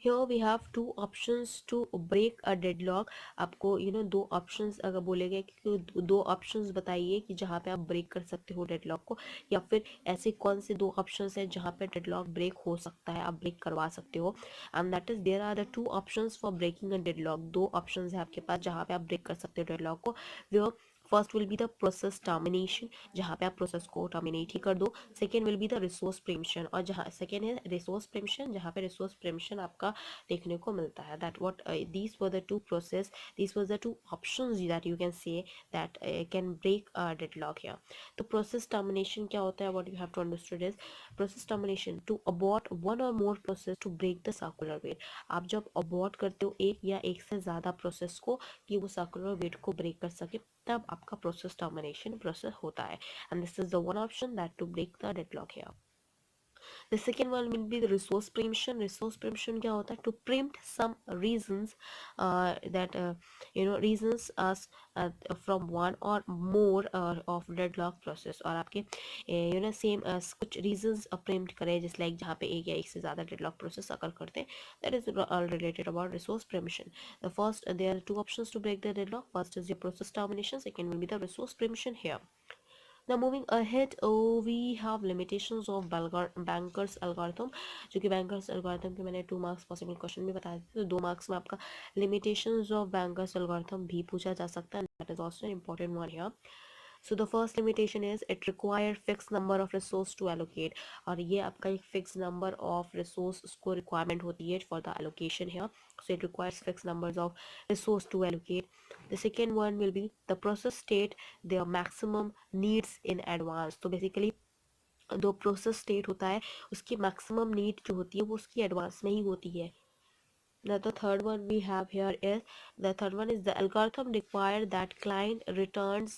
Here we have two options to break a deadlock. आपको दो options अगर बोले गए कि दो options बताइए कि जहाँ पे आप ब्रेक कर सकते हो deadlock को, या फिर ऐसे कौन से दो options हैं जहाँ पे deadlock ब्रेक हो सकता है, आप ब्रेक करवा सकते हो. And that is there are the two options for breaking a deadlock. दो options है आपके पास जहाँ पे आप ब्रेक कर सकते हो deadlock को. Where first will be the process termination, जहाँ पे आप प्रोसेस को टर्मिनेट ही कर दो. Second will be the resource प्रीम्पशन, और जहाँ सेकेंड है रिसोर्स प्रीम्पशन, जहाँ पे रिसोर्स प्रीम्पशन आपका देखने को मिलता है. That what these were the two process, these were the two options that you can say that can break deadlock here. तो process termination क्या होता है? What you have to understand is process termination to abort one or more process to break the circular wheel. आप जब abort करते हो एक या एक से ज़्यादा process को कि वो circular wheel को break कर सके, तब आपका process termination process होता है. And this is the one option that to break the deadlock here. The second one will be the resource preemption. Resource preemption क्या होता है? To preempt some reasons that reasons us from one or more of deadlock process, और आपके same कुछ reasons preempt करें, just like जहाँ पे एक या एक से ज़्यादा deadlock process अगर करते हैं. That is all related about resource preemption. The first, there are two options to break the deadlock. First is your process termination. Second will be the resource preemption here. Now moving ahead, we have limitations of bankers algorithm, जो कि bankers algorithm के मैंने 2 marks possible question भी बताए थे, तो 2 marks में आपका limitations of bankers algorithm भी पूछा जा सकता है. That is also an important one here. So the first limitation is it require fixed number of resource to allocate, और ये आपका एक fixed number of resource उसको requirement होती है for the allocation here. So it requires fixed numbers of resource to allocate. The second one will be the process state their maximum needs in advance. तो basically जो process state होता है उसकी maximum need जो होती है वो उसकी एडवांस में ही होती है. The third one we have here is the algorithm require that client returns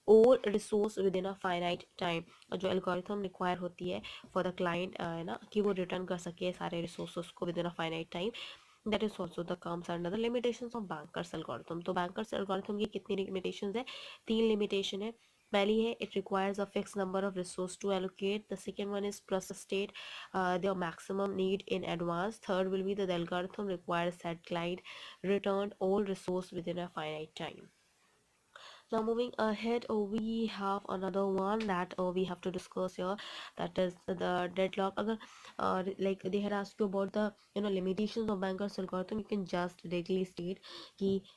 all resource within a finite time. और जो algorithm require होती है for the client है ना कि वो return कर सके सारे resources को within a finite time. That is also the comes under the limitations of bankers algorithm. तो bankers algorithm की कितनी limitations है? 3 limitation है. पहली है it requires a fixed number of resource to allocate. The second one is process state their maximum need in advance. Third will be that the algorithm requires that client return all resource within a finite time. Now moving ahead, we have another one that we have to discuss here, that is the deadlock. Agar like they had asked you about the limitations of bankers algorithm, you can just directly state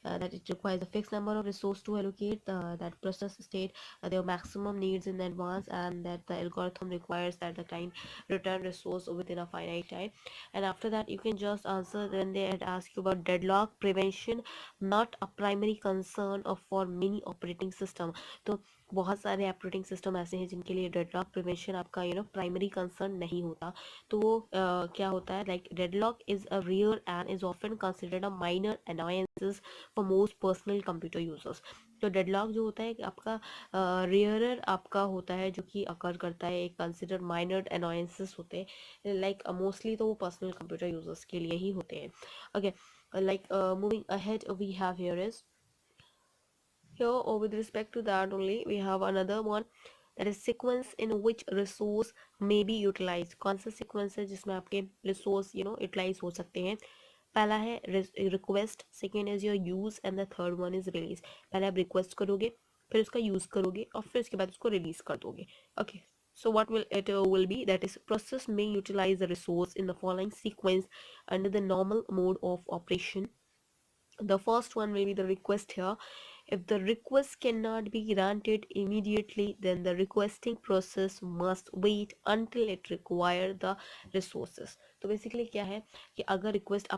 that it requires a fixed number of resource to allocate that process state their maximum needs in advance, and that the algorithm requires that the client return resource within a finite time. And after that you can just answer when they had asked you about deadlock prevention not a primary concern of for many operating system. तो बहुत सारे operating system ऐसे हैं जिनके लिए deadlock prevention आपका primary concern नहीं होता. तो वो क्या होता है, like deadlock is a rare and is often considered a minor annoyances for most personal computer users. तो डेडलॉक जो होता है कि आपका रेयरर आपका होता है जो कि अकर करता है, एक कंसिडर माइनर अनॉयंसेस होते हैं, लाइक मोस्टली तो वो पर्सनल कंप्यूटर यूजर्स के लिए ही होते हैं. Okay, moving ahead we have here is here, or with respect to that only we have another one, that is sequence in which resource may be utilized. कौन सा sequence है जिसमें आपके resource utilize हो सकते हैं? पहला है request, second is your use and the third one is release. पहले आप request करोगे, फिर उसका use करोगे और फिर उसके बाद उसको release कर दोगे. Okay, so what will it will be, that is process may utilize the resource in the following sequence under the normal mode of operation. The first one will be the request here. If the request cannot be granted immediately, then the requesting process must wait until it require the resources. तो basically क्या है कि अगर request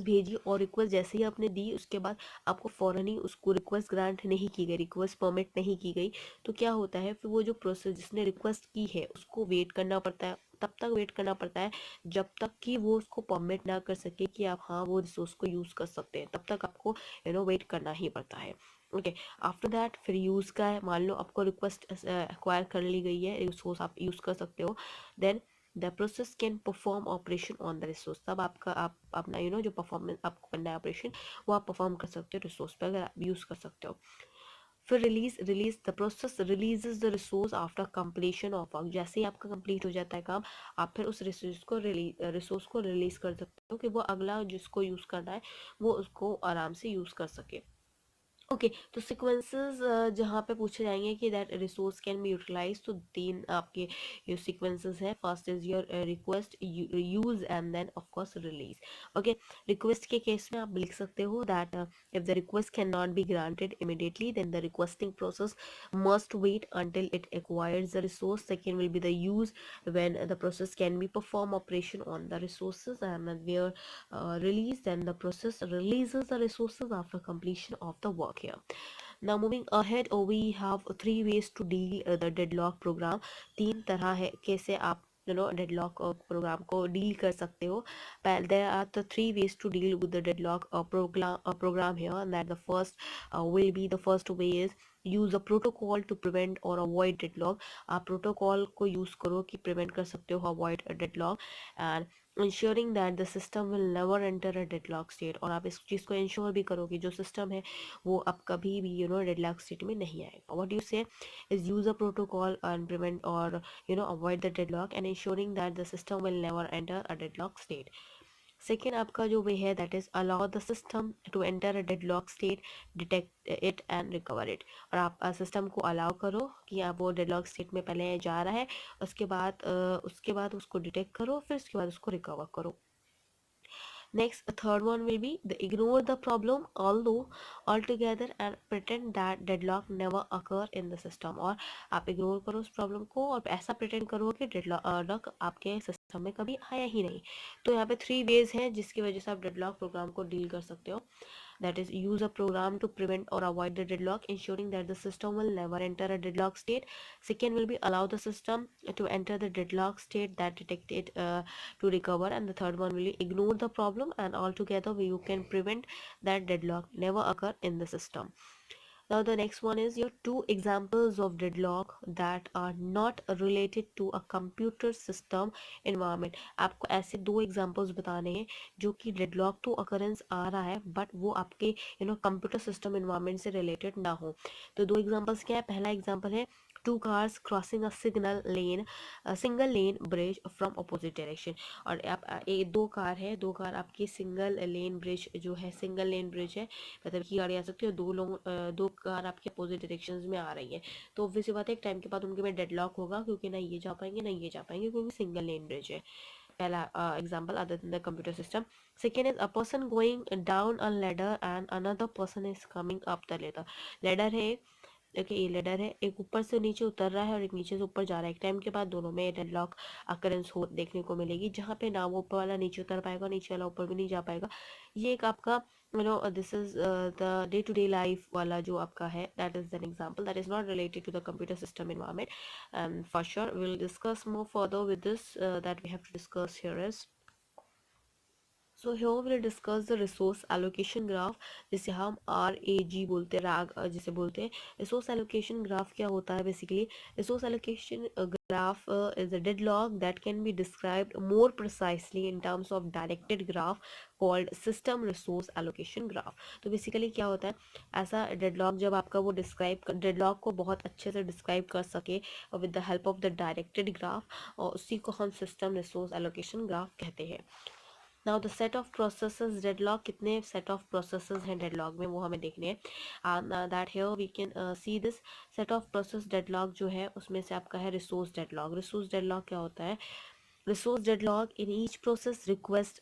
भेजी और request जैसे ही आपने दी उसके बाद आपको फ़ौरन ही उसको रिक्वेस्ट ग्रांट नहीं की गई, रिक्वेस्ट परमिट नहीं की गई, तो क्या होता है फिर वो जो प्रोसेस जिसने रिक्वेस्ट की है उसको वेट करना पड़ता है, तब तक वेट करना पड़ता है जब तक कि वो उसको परमिट ना कर सके कि आप हाँ वो रिसोर्स को यूज़ कर सकते हैं, तब तक आपको वेट करना ही पड़ता है. ओके, आफ्टर दैट फिर यूज़ का है, मान लो आपको रिक्वेस्ट एक्वायर कर ली गई है, रिसोर्स आप यूज़ कर सकते हो, then the process can perform operation on the resource. तब आपका आप अपना जो परफॉर्मेंस आपको करना है ऑपरेशन वो आप परफॉर्म कर सकते हो रिसोर्स पर, अगर आप यूज़ कर सकते हो. फिर release the process releases the resource after completion of work. जैसे ही आपका कंप्लीट हो जाता है काम, आप फिर उस रिसोर्स को रिलीज कर सकते हो कि वो अगला जिसको यूज़ करना है वो उसको आराम से यूज़ कर सके. ओके तो सीक्वेंसेस जहाँ पे पूछे जाएंगे कि that resource can be utilise, तो तीन आपके ये सीक्वेंसेस है। First is your request, use and then of course release. Okay, request के केस में आप लिख सकते हो that if the request can not be granted immediately then the requesting process must wait until it acquires the resource. Second will be the use, when the process can be perform operation on the resources, and where release, then the process releases the resources after completion of the work here. Now moving ahead, we have three ways to deal the deadlock program. तीन तरह है कैसे आप deadlock program को deal कर सकते हो. There are the three ways to deal with the deadlock program here, and that the first will be, the first way is use a protocol to prevent or avoid deadlock. आप protocol को use करो कि prevent कर सकते हो, avoid a deadlock, and ensuring that the system will never enter a deadlock state. और आप इस चीज़ को ensure भी करो कि जो system है वो अब कभी भी deadlock state में नहीं आएगा. What you say is use a protocol and prevent or avoid the deadlock, and ensuring that the system will never enter a deadlock state. Second आपका जो वे है that is allow the system to enter a deadlock state, detect it and recover it. और आप system को allow करो कि आप वो डेडलॉक स्टेट में पहले जा रहा है, उसके बाद उसको डिटेक्ट करो, फिर उसके बाद उसको रिकवर करो. Next, a third one will be the ignore the problem although altogether and pretend that deadlock never occur in the system. और आप ignore करो उस problem को और ऐसा pretend करो कि deadlock आपके system में कभी आया ही नहीं. तो यहाँ पे 3 ways हैं जिसकी वजह से आप deadlock program को deal कर सकते हो. That is, use a program to prevent or avoid the deadlock, ensuring that the system will never enter a deadlock state. Second will be allow the system to enter the deadlock state that detect it to recover, and the third one will be ignore the problem, and altogether you can prevent that deadlock never occur in the system. Now the next one is your 2 examples of deadlock that are not related to a computer system environment. आपको ऐसे 2 examples बताने हैं जो कि deadlock तो occurrence आ रहा है but वो आपके computer system environment से related ना हो. तो 2 examples क्या है? पहला example है two cars crossing a single lane bridge from opposite direction. और आप दो कार आपकी सिंगल लेन ब्रिज जो है, सिंगल लेन ब्रिज है, मतलब की गाड़ी आ सकती है, दो कार आपके अपोजिट डायरेक्शंस में आ रही है. तो ऑब्वियस बात है एक टाइम के बाद उनके में डेडलॉक होगा क्योंकि ना ये जा पाएंगे ना ये जा पाएंगे क्योंकि सिंगल लेन ब्रिज है. पहला example other than the computer system. Second is a person going down a ladder and another person is coming up the ladder. Ladder है, देखिए ये लेडर है, एक ऊपर से नीचे उतर रहा है और एक नीचे से ऊपर जा रहा है. एक टाइम के बाद दोनों में डेडलॉक अकरेंस हो देखने को मिलेगी जहाँ पे ना वो ऊपर वाला नीचे उतर पाएगा, नीचे वाला ऊपर भी नहीं जा पाएगा. ये एक आपका this is the day to day life वाला जो आपका है, that is an example that is not related to the computer system environment. And for sure we will discuss more further with this that we have to discuss here is. So here we'll discuss the resource allocation graph, जिसे हम RAG बोलते हैं, राग जिसे बोलते हैं. resource allocation graph क्या होता है basically? resource allocation graph is a deadlock that can be described more precisely in terms of directed graph called system resource allocation graph. तो basically क्या होता है, ऐसा deadlock जब आपका वो deadlock को बहुत अच्छे से describe कर सके with the help of the directed graph, और उसी को हम system resource allocation graph कहते हैं. Now the set of processes deadlock, कितने सेट ऑफ प्रोसेसेस हैं डेडलॉक में वो हमें देखने हैं. That here we can see this set of process deadlock जो है उसमें से आपका है रिसोर्स डेडलॉक. रिसोर्स डेडलॉक क्या होता है? Resource deadlock in each process request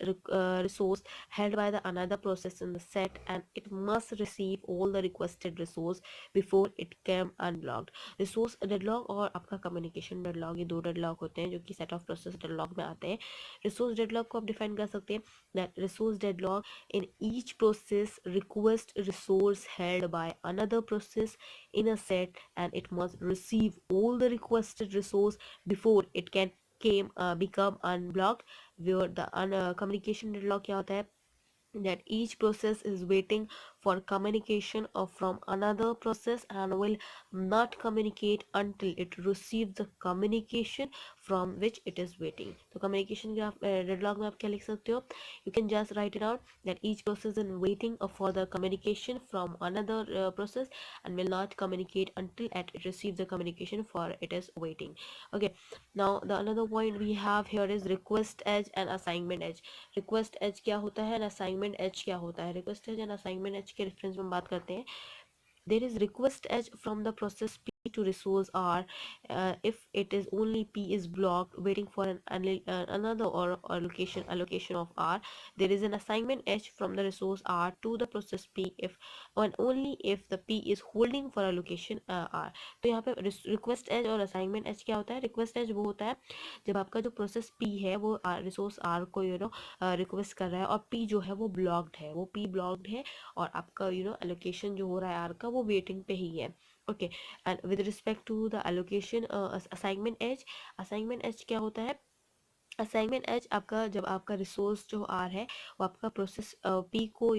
resource held by the another process in the set, and it must receive all the requested resource before it can unblocked. Resource deadlock और आपका communication deadlock, ये दो deadlock होते हैं जो कि set of process deadlock में आते हैं. Resource deadlock को आप define कर सकते हैं that resource deadlock in each process request resource held by another process in a set, and it must receive all the requested resource before it can become unblocked. Where the communication deadlock क्या होता है? That each process is waiting for communication from another process and will not communicate until it receives the communication from which it is waiting. तो communication graph deadlock में आप क्या लिख सकते हो? You can just write it out that each process is waiting for the communication from another process and will not communicate until it receives the communication for it is waiting. Okay, now the another point we have here is request edge and assignment edge. Request edge क्या होता है, assignment edge क्या होता है? Request edge and assignment edge के reference में बात करते हैं. there is request edge from the process P to resource R. If it is only P is blocked waiting for another or allocation of R, there is an assignment edge from the resource R to the process P if and only if the P is holding for allocation R. तो यहाँ पे request as और assignment edge क्या होता है? Request as वो होता है जब आपका जो प्रोसेस P है वो रिसोर्स R को रिक्वेस्ट कर रहा है और P जो है वो ब्लॉक्ड है, वो P ब्लॉक्ड है और आपका एलोकेशन जो हो रहा है R का वो वेटिंग पे ही है. Okay, and with respect to the allocation assignment edge क्या होता है? असाइनमेंट एज आपका जब आपका रिसोर्स जो आर है वो आपका प्रोसेस पी को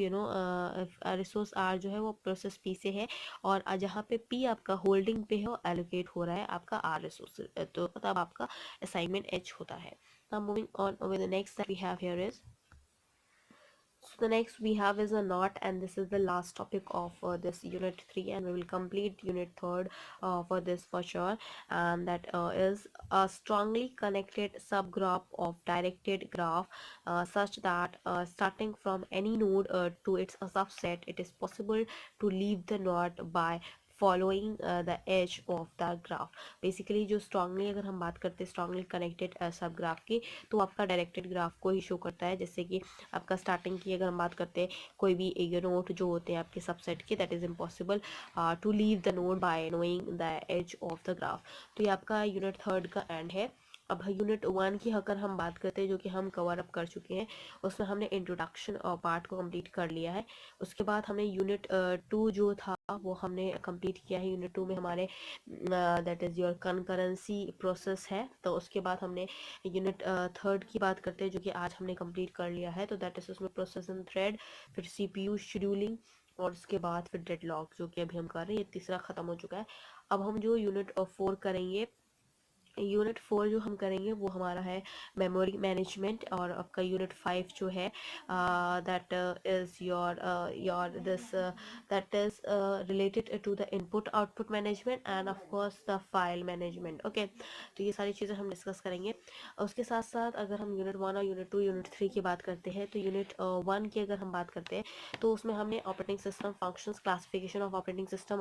रिसोर्स आर जो है वो प्रोसेस पी से है और जहाँ पे पी आपका होल्डिंग पे है और एलोकेट हो रहा है आपका आर रिसोर्स, तो तब आपका असाइनमेंट एज होता है. Now moving on with the next that we have here is, so the next we have is a knot, and this is the last topic of this unit 3, and we will complete unit 3rd for this for sure. And that is a strongly connected subgraph of directed graph such that starting from any node to its subset, it is possible to leave the knot by following the edge of the graph. Basically जो strongly अगर हम बात करते हैं strongly connected सब graph की, तो आपका डायरेक्टेड ग्राफ को ही शो करता है. जैसे कि आपका स्टार्टिंग की अगर हम बात करते हैं कोई भी नोट जो होते हैं आपके सबसेट के, that is impossible to leave the node by knowing the edge of the graph. तो ये आपका यूनिट 3rd का एंड है. अब यूनिट 1 की अगर हम बात करते हैं जो कि हम कवर अप कर चुके हैं, उसमें हमने इंट्रोडक्शन और पार्ट को कंप्लीट कर लिया है. उसके बाद हमने यूनिट 2 जो था वो हमने कंप्लीट किया है. यूनिट 2 में हमारे that is your concurrency process है. तो उसके बाद हमने यूनिट 3rd की बात करते हैं जो कि आज हमने कंप्लीट कर लिया है. तो दैट इज़ उसमें प्रोसेस एंड थ्रेड, फिर सीपीयू शेड्यूलिंग और उसके बाद फिर डेडलॉक जो कि अभी हम कर रहे हैं. ये तीसरा ख़त्म हो चुका है. अब हम जो यूनिट 4 करेंगे, यूनिट 4 जो हम करेंगे वो हमारा है मेमोरी मैनेजमेंट. और आपका यूनिट 5 जो है that is your this that is related to the input output management and of course the file management. Okay, तो ये सारी चीज़ें हम डिस्कस करेंगे. उसके साथ साथ अगर हम यूनिट 1 और यूनिट 2 यूनिट 3 की बात करते हैं, तो यूनिट 1 की अगर हम बात करते हैं तो उसमें हमने operating system functions, classification of operating system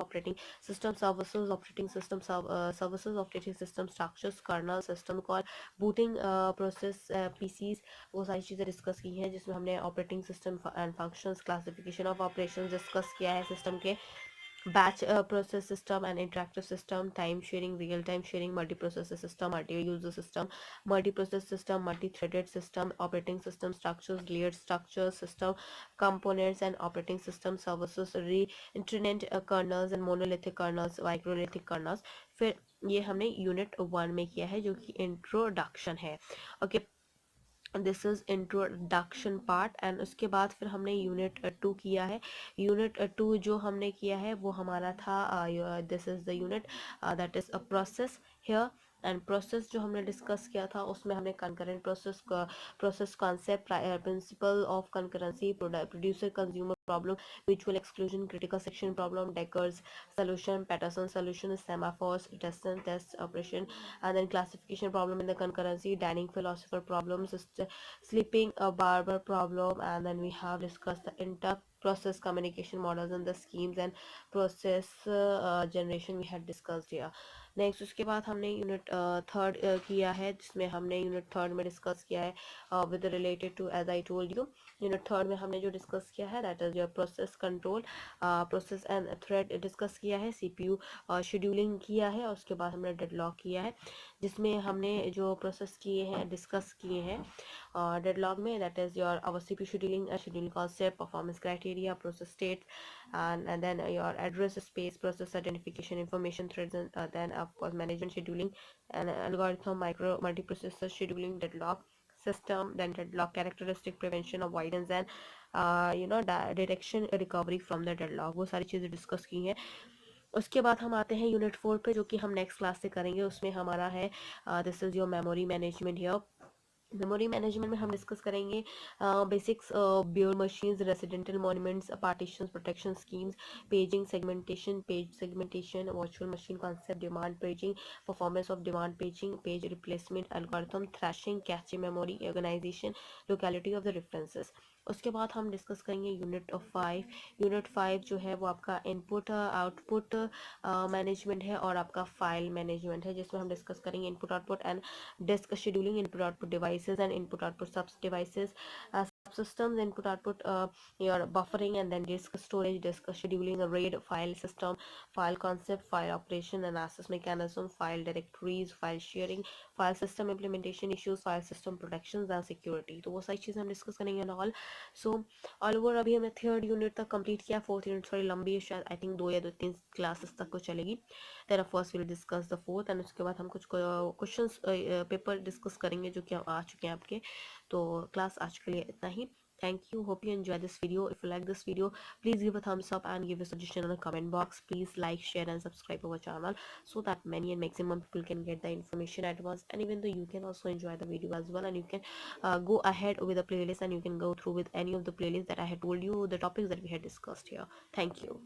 services, operating system services, operating system structures, kernel, system call, booting process, PCs, वो सारी चीज़ें डिस्कस की हैं. जिसमें हमने operating system and functions, classification of operations discuss किया है सिस्टम के, batch process system and interactive system, time sharing, real time sharing, multiprocessor system, multi-user system, multi-process system, multi-threaded system, operating system structures, layered structures, system components and operating system services, internet kernels and monolithic kernels, microlithic kernels. फिर ये हमने unit 1 में किया है जो कि introduction है. Okay, this is introduction part. And उसके बाद फिर हमने यूनिट 2 किया है. यूनिट 2 जो हमने किया है वो हमारा था this is the unit that is a process here. And process जो हमने डिस्कस किया था उसमें हमने concurrent process concept, principle of concurrency, producer consumer problem, mutual exclusion, critical section problem, Dekker's solution, Patterson solution, semaphores, test operation, and then classification problem in the concurrency, Danning philosopher problems, sleeping a barber problem, and then we have discussed the inter-process communication models and the schemes and process generation we had discussed here. Next उसके बाद हमने unit 3rd किया है जिसमें हमने unit 3rd में discuss किया है with related to as I told you. Unit 3rd में हमने जो डिस्कस किया है that is your process control, process and thread discuss किया है, सीपीयू शेड्यूलिंग किया है और उसके बाद हमने डेडलॉक किया है जिसमें हमने जो प्रोसेस किए हैं डिस्कस किए हैं डेडलॉक में. That is your hour CPU scheduling concept, performance criteria, process state, and then your address space, process identification, information threads, and then of course management scheduling and algorithm, multiprocessor scheduling, deadlock system, then deadlock characteristic, prevention, avoidance, and detection, recovery from the deadlock. वो सारी चीज़ें discuss की हैं. उसके बाद हम आते हैं यूनिट 4 पे जो कि हम नेक्स्ट क्लास से करेंगे. उसमें हमारा है this is your memory management here. Memory management में हम डिस्कस करेंगे basics, bare machines, residential monuments, partitions, protection schemes, paging segmentation, page segmentation, virtual machine concept, demand paging, performance of demand paging, page replacement algorithm, thrashing, cache memory, organisation, locality of the references. उसके बाद हम discuss करेंगे unit 5। Unit 5 जो है वो आपका input output management है और आपका फाइल मैनेजमेंट है, जिसमें हम डिस्कस करेंगे input output and disk scheduling, input output devices and input output sub devices, subsystems, input output, your buffering, and then disk storage, disk scheduling, RAID file system, file concept, file operation and access mechanism, file directories, file sharing, file system implementation issues, file system protections and security। तो वो सारी चीज़ें हम discuss करेंगे and all. So all over अभी हमने third unit तक complete किया। फोर्थ यूनिट थोड़ी लंबी है, शायद आई थिंक 2 या 3 क्लासेस तक को चलेगी। Then of course will discuss the fourth, and उसके बाद हम कुछ क्वेश्चंस पेपर डिस्कस करेंगे जो कि आ चुके हैं आपके। तो क्लास आज के लिए इतना ही। Thank you. Hope you enjoy this video. If you like this video, please give a thumbs up and give a suggestion in the comment box. Please like, share, and subscribe our channel so that many and maximum people can get the information at once. And even though you can also enjoy the video as well, and you can go ahead with the playlist, and you can go through with any of the playlists that I had told you, the topics that we had discussed here. Thank you.